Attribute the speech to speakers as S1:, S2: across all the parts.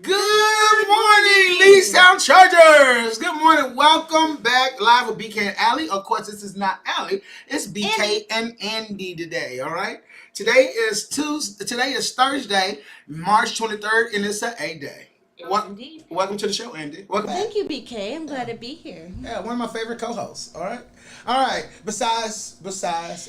S1: Good morning, Leestown Chargers. Good morning. Welcome back live with BK and Allie. Of course, this is not Allie. It's BK and Andy today. All right. Today is Tuesday. Today is Thursday, March 23rd, and it's an A day.
S2: Yes, indeed.
S1: Welcome to the show, Andy. Welcome
S2: Thank
S1: back.
S2: you, BK. I'm glad to be here.
S1: Yeah, one of my favorite co-hosts. All right. All right. Besides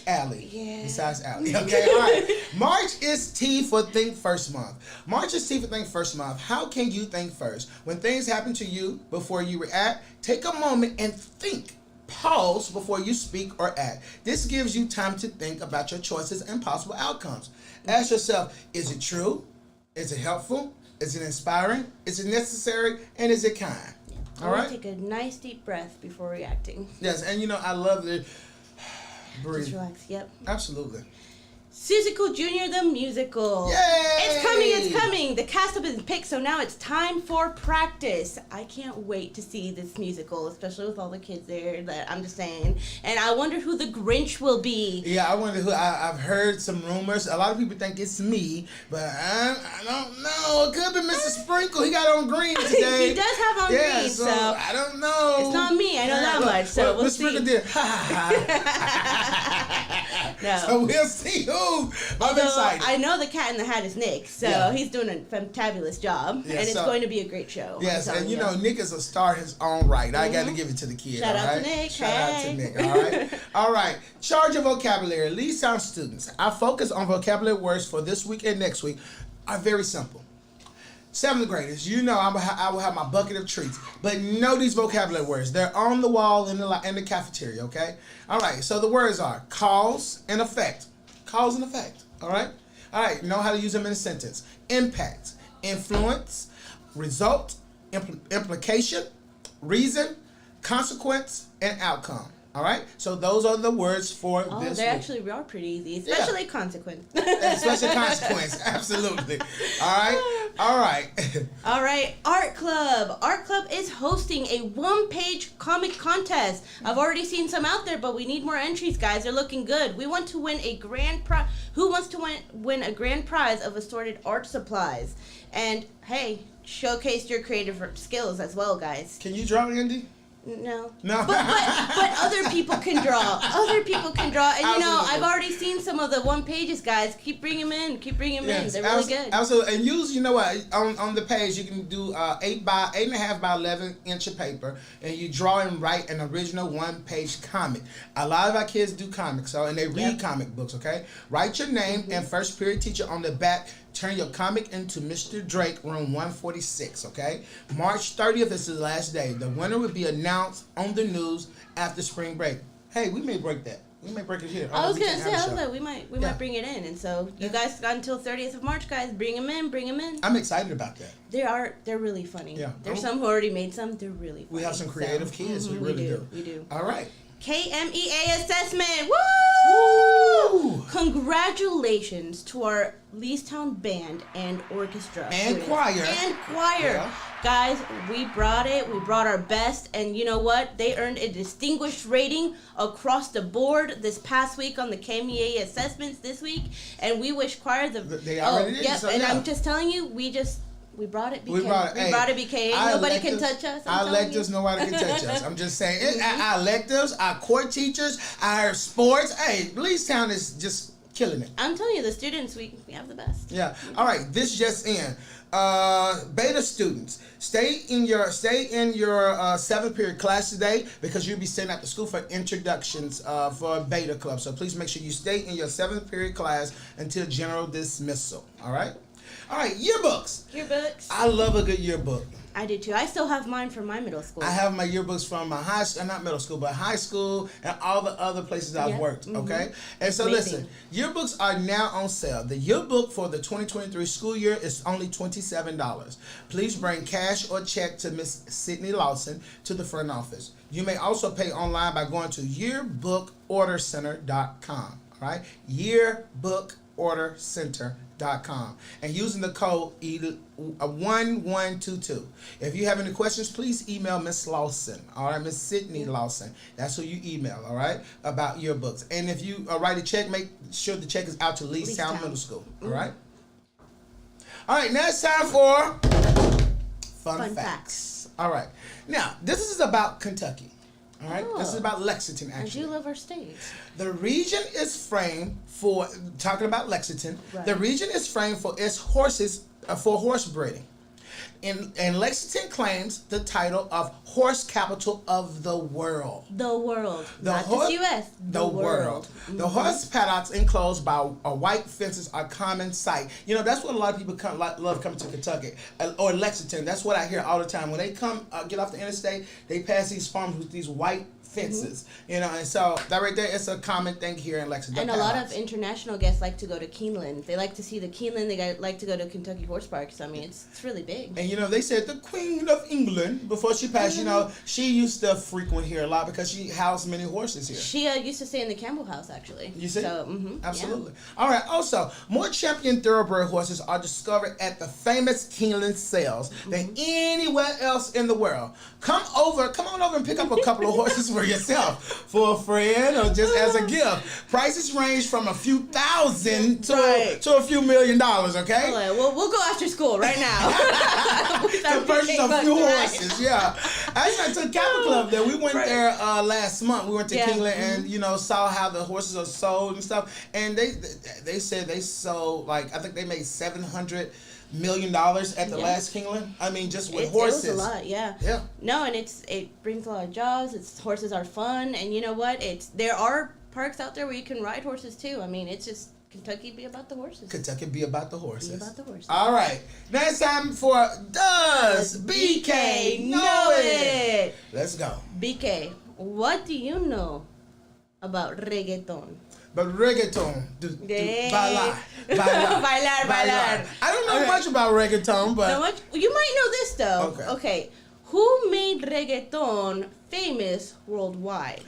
S1: Allie.
S2: Yeah.
S1: Besides Allie. Okay. All right. March is T for Think First Month. March is T for Think First Month. How can you think first? When things happen to you, before you react, take a moment and think. Pause before you speak or act. This gives you time to think about your choices and possible outcomes. Ask yourself, is it true? Is it helpful? Is it inspiring? Is it necessary? And is it kind?
S2: All right. Take a nice deep breath before reacting.
S1: Yes, and I love the breathe.
S2: Just relax. Yep.
S1: Absolutely.
S2: Susical Jr. the musical.
S1: Yay!
S2: It's coming. The cast up is picked, so now it's time for practice. I can't wait to see this musical, especially with all the kids there. That I'm just saying. And I wonder who the Grinch will be.
S1: Yeah, I wonder who. I've heard some rumors. A lot of people think it's me, but I don't know. It could be Mr. Sprinkle. He got on green today.
S2: He does have on green, so
S1: I don't know.
S2: It's not me. I know that much. So we'll see.
S1: Sprinkle did.
S2: No.
S1: So we'll see who. I'm excited.
S2: I know the Cat in the Hat is Nick, so he's doing a fantabulous job, and it's going to be a great show.
S1: Yes, and Nick is a star in his own right. I got to give it to the kid.
S2: Shout out to Nick.
S1: Shout out to Nick. All right. All right. Charge of vocabulary. Leestown students. Our focus on vocabulary words for this week and next week are very simple. 7th graders, I will have my bucket of treats, but know these vocabulary words. They're on the wall in the cafeteria. Okay. All right. So the words are cause and effect. Cause and effect. All right. All right. Know how to use them in a sentence. Impact, influence, result, implication, reason, consequence, and outcome. All right. So those are the words for this week.
S2: They actually are pretty easy, especially consequence.
S1: Especially consequence. Absolutely. All right. All right.
S2: All right. Art Club. Art Club is hosting a one-page comic contest. I've already seen some out there, but we need more entries, guys. They're looking good. We want to win a grand prize. Who wants to win a grand prize of assorted art supplies? And hey, showcase your creative skills as well, guys.
S1: Can you draw, Andy?
S2: No.
S1: No.
S2: But other people can draw. Other people can draw. And, I've already seen some of the one pages, guys. Keep bringing them in. Keep bringing them in. They're really good.
S1: Absolutely. And use, on the page, you can do 8.5 by 11 inch of paper, and you draw and write an original one-page comic. A lot of our kids do comics, and they read comic books, okay? Write your name and first period teacher on the back. Turn your comic into Mr. Drake, room 146, okay? March 30th is the last day. The winner will be announced on the news after spring break. Hey, we may break that. We may break it here.
S2: I was going to say, we might bring it in. And so you guys got until 30th of March, guys. Bring them in.
S1: I'm excited about that.
S2: They're really funny. Yeah. There's some who already made some. They're really funny.
S1: We have some creative kids. We really do.
S2: We do.
S1: All right.
S2: KMEA assessment. Woo! Congratulations to our Leestown band and orchestra.
S1: And choir.
S2: Yeah. Guys, we brought it. We brought our best. And you know what? They earned a distinguished rating across the board this past week on the KMEA assessments this week. And we wish choir
S1: They already did.
S2: Yep. I'm just telling you, we brought it, BK. We brought it, BK. Nobody can touch us.
S1: Our electives, nobody can touch us. I'm just saying. Our electives, our core teachers, our sports. Hey, Leestown is just killing it.
S2: I'm telling you, the students, we have the best.
S1: Yeah. All right. This just in. Beta students, stay in your 7th period class today, because you'll be sent out to school for introductions for beta club. So please make sure you stay in your 7th period class until general dismissal. All right. All right, yearbooks.
S2: Yearbooks.
S1: I love a good yearbook.
S2: I do too. I still have mine from my middle school.
S1: I have my yearbooks from my not middle school, but high school and all the other places I've worked, okay? And so
S2: Amazing.
S1: listen, yearbooks are now on sale. The yearbook for the 2023 school year is only $27. Please bring cash or check to Miss Sydney Lawson to the front office. You may also pay online by going to yearbookordercenter.com, all right? Yearbookordercenter.com and using the code 1122. If you have any questions, please email Miss Lawson, all right, Miss Sydney Lawson. That's who you email, all right, about your books. And if you write a check, make sure the check is out to Leestown Middle School, all right? All right, now it's time for fun facts. All right, now this is about Kentucky. All right, this is about Lexington, actually.
S2: I do love our states.
S1: The region is framed for, talking about Lexington, the region is framed for its horses, for horse breeding. And Lexington claims the title of horse capital of the world.
S2: The world. Not just U.S.
S1: The world. The horse paddocks enclosed by white fences are common sight. You know, that's what a lot of people love coming to Kentucky or Lexington. That's what I hear all the time. When they come, get off the interstate, they pass these farms with these white fences, you know, and so that right there is a common thing here in Lexington.
S2: And a lot of international guests like to go to Keeneland. They like to see the Keeneland. They like to go to Kentucky Horse Parks. I mean, it's really big.
S1: And you know, they said the Queen of England, before she passed, you know, she used to frequent here a lot because she housed many horses here.
S2: She used to stay in the Campbell House, actually.
S1: You see?
S2: So,
S1: absolutely. Yeah. All right. Also, more champion thoroughbred horses are discovered at the famous Keeneland sales than anywhere else in the world. Come on over and pick up a couple of horses for yourself, for a friend, or just as a gift. Prices range from a few thousand to a few $1 million. Okay.
S2: Right. Well, we'll go after school right now.
S1: To purchase a few horses. Yeah. Actually, I took Cattle Club there. We went there last month. We went to Keeneland and saw how the horses are sold and stuff. And they said they sold, like, I think they made $700 million at the last Keeneland. I mean, just with horses.
S2: It was a lot, yeah. No, and it brings a lot of jobs. Horses are fun, and you know what? There are parks out there where you can ride horses too. I mean, it's just Kentucky be about the horses.
S1: Kentucky be about the horses.
S2: Be about the horses.
S1: All right. Now it's time for Does BK Know It? Let's go.
S2: BK, what do you know about reggaeton?
S1: But reggaeton, bailar. I don't know much about reggaeton, but...
S2: Not much? You might know this, though. Okay. Who made reggaeton famous worldwide?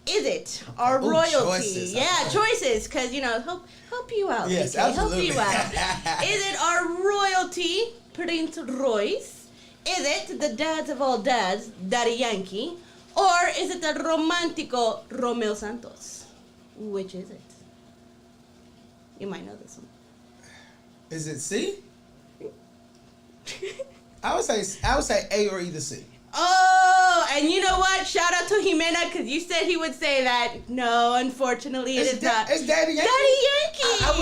S2: Is it our royalty?
S1: Choices.
S2: Choices, because, help you out.
S1: Yes,
S2: BK,
S1: absolutely.
S2: Help you out. Is it our royalty, Prince Royce? Is it the dads of all dads, Daddy Yankee? Or is it the romantico Romeo Santos? Which is it? You might know this one.
S1: Is it C? I would say A or either C.
S2: Oh, and you know what? Shout out to Jimena, because you said he would say that. No, unfortunately, it is not.
S1: It's Daddy Yankee.
S2: Daddy Yankee.
S1: I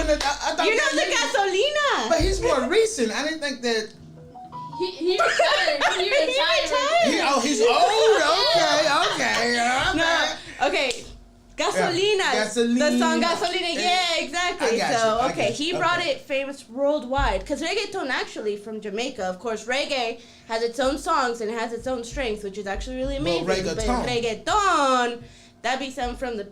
S1: thought
S2: you're not the gasolina.
S1: But he's more recent. I didn't think that.
S3: He retired. He retired.
S1: He's old. Okay.
S2: No, okay. Gasolina. The song Gasolina. Yeah, exactly. He brought it famous worldwide. Because reggaeton, actually, from Jamaica, of course, reggae has its own songs and it has its own strengths, which is actually really amazing. But reggaeton, that'd be something from the,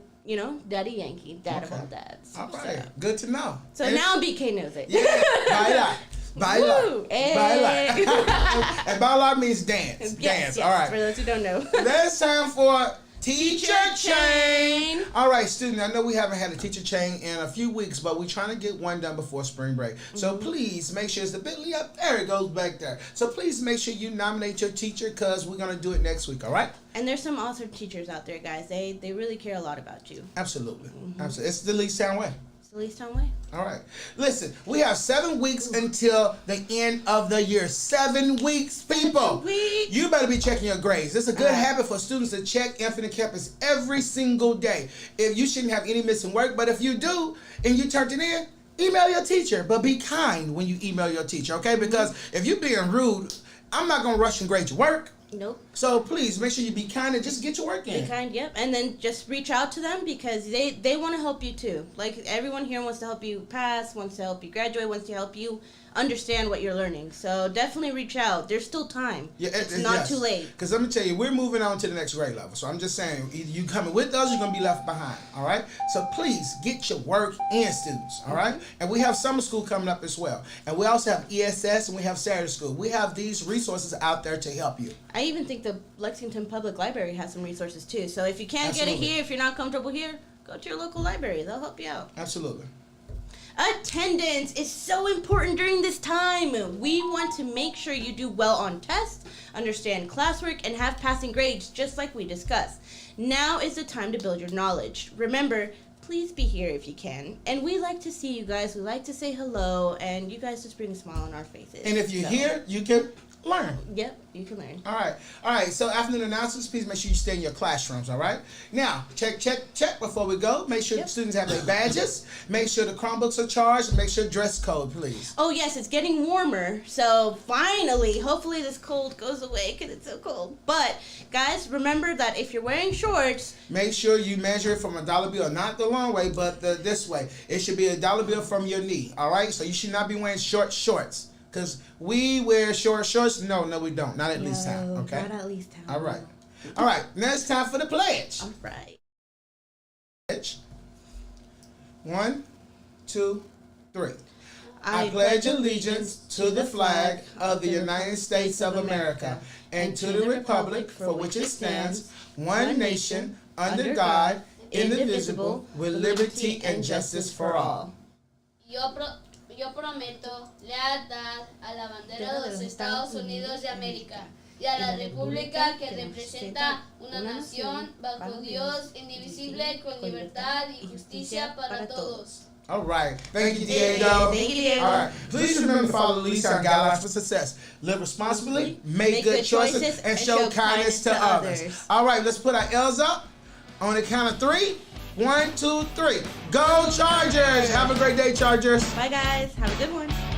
S2: Daddy Yankee, dad of all dads.
S1: All right. So, good to know.
S2: So now BK knows it.
S1: Yeah. Bailar. And bailar means dance. Dance. All right.
S2: For those who don't know.
S1: That's time for Teacher Chain. All right, student, I know we haven't had a teacher chain in a few weeks, but we're trying to get one done before spring break. So please make sure it's the bit.ly up there. It goes back there. So please make sure you nominate your teacher because we're going to do it next week, all right?
S2: And there's some awesome teachers out there, guys. They really care a lot about you.
S1: Absolutely. Absolutely. It's the Leestown way.
S2: Leestown way.
S1: All right. Listen, we have 7 weeks until the end of the year. 7 weeks, people.
S2: 7 weeks.
S1: You better be checking your grades. It's a good habit for students to check Infinite Campus every single day. If you shouldn't have any missing work, but if you do and you turned it in, email your teacher. But be kind when you email your teacher, okay? Because if you're being rude, I'm not going to rush and grade your work.
S2: Nope.
S1: So please make sure you be kind and just get your work in.
S2: Be kind, yep. And then just reach out to them because they want to help you too. Like everyone here wants to help you pass, wants to help you graduate, wants to help you understand what you're learning. So definitely reach out. There's still time.
S1: Yeah,
S2: it's not too late.
S1: Because let me tell you, we're moving on to the next grade level. So I'm just saying, either you coming with us, you're going to be left behind. All right? So please get your work in, students. All right? And we have summer school coming up as well. And we also have ESS and we have Saturday school. We have these resources out there to help you.
S2: I even think the Lexington Public Library has some resources too. So if you can't get it here, if you're not comfortable here, go to your local library. They'll help you out.
S1: Absolutely.
S2: Attendance is so important during this time. We want to make sure you do well on tests, understand classwork, and have passing grades, just like we discussed. Now is the time to build your knowledge. Remember, please be here if you can. And we like to see you guys. We like to say hello, and you guys just bring a smile on our faces.
S1: And if you're here, you can learn.
S2: Yep, you can learn.
S1: All right. So afternoon announcements, please make sure you stay in your classrooms. All right. Now, check before we go. Make sure the students have their badges. Make sure the Chromebooks are charged. Make sure dress code, please.
S2: Oh yes, it's getting warmer. So finally, hopefully this cold goes away because it's so cold. But guys, remember that if you're wearing shorts,
S1: make sure you measure it from a dollar bill, not the long way, but this way. It should be a dollar bill from your knee. All right. So you should not be wearing short shorts. Because we wear short shorts. No, we don't. Not at Leestown. Okay?
S2: Not at Leestown.
S1: All right. Now it's time for the pledge.
S2: All right.
S1: Pledge. 1, 2, 3. I pledge allegiance to the flag of the United States of America and to the republic for which it stands, one nation, under God, indivisible, with liberty and justice for all.
S3: Yo prometo lealtad a la bandera de los Estados Unidos de América y a la república que representa una nación bajo Dios indivisible con libertad y justicia para todos.
S1: All right. Thank you, Diego.
S2: Thank you, Diego.
S1: All right. Please remember to follow the Leestown guidelines for success. Live responsibly, make good choices, and show kindness to others. All right. Let's put our L's up on the count of 3. 1, 2, 3. Go Chargers! Have a great day, Chargers.
S2: Bye, guys. Have a good one.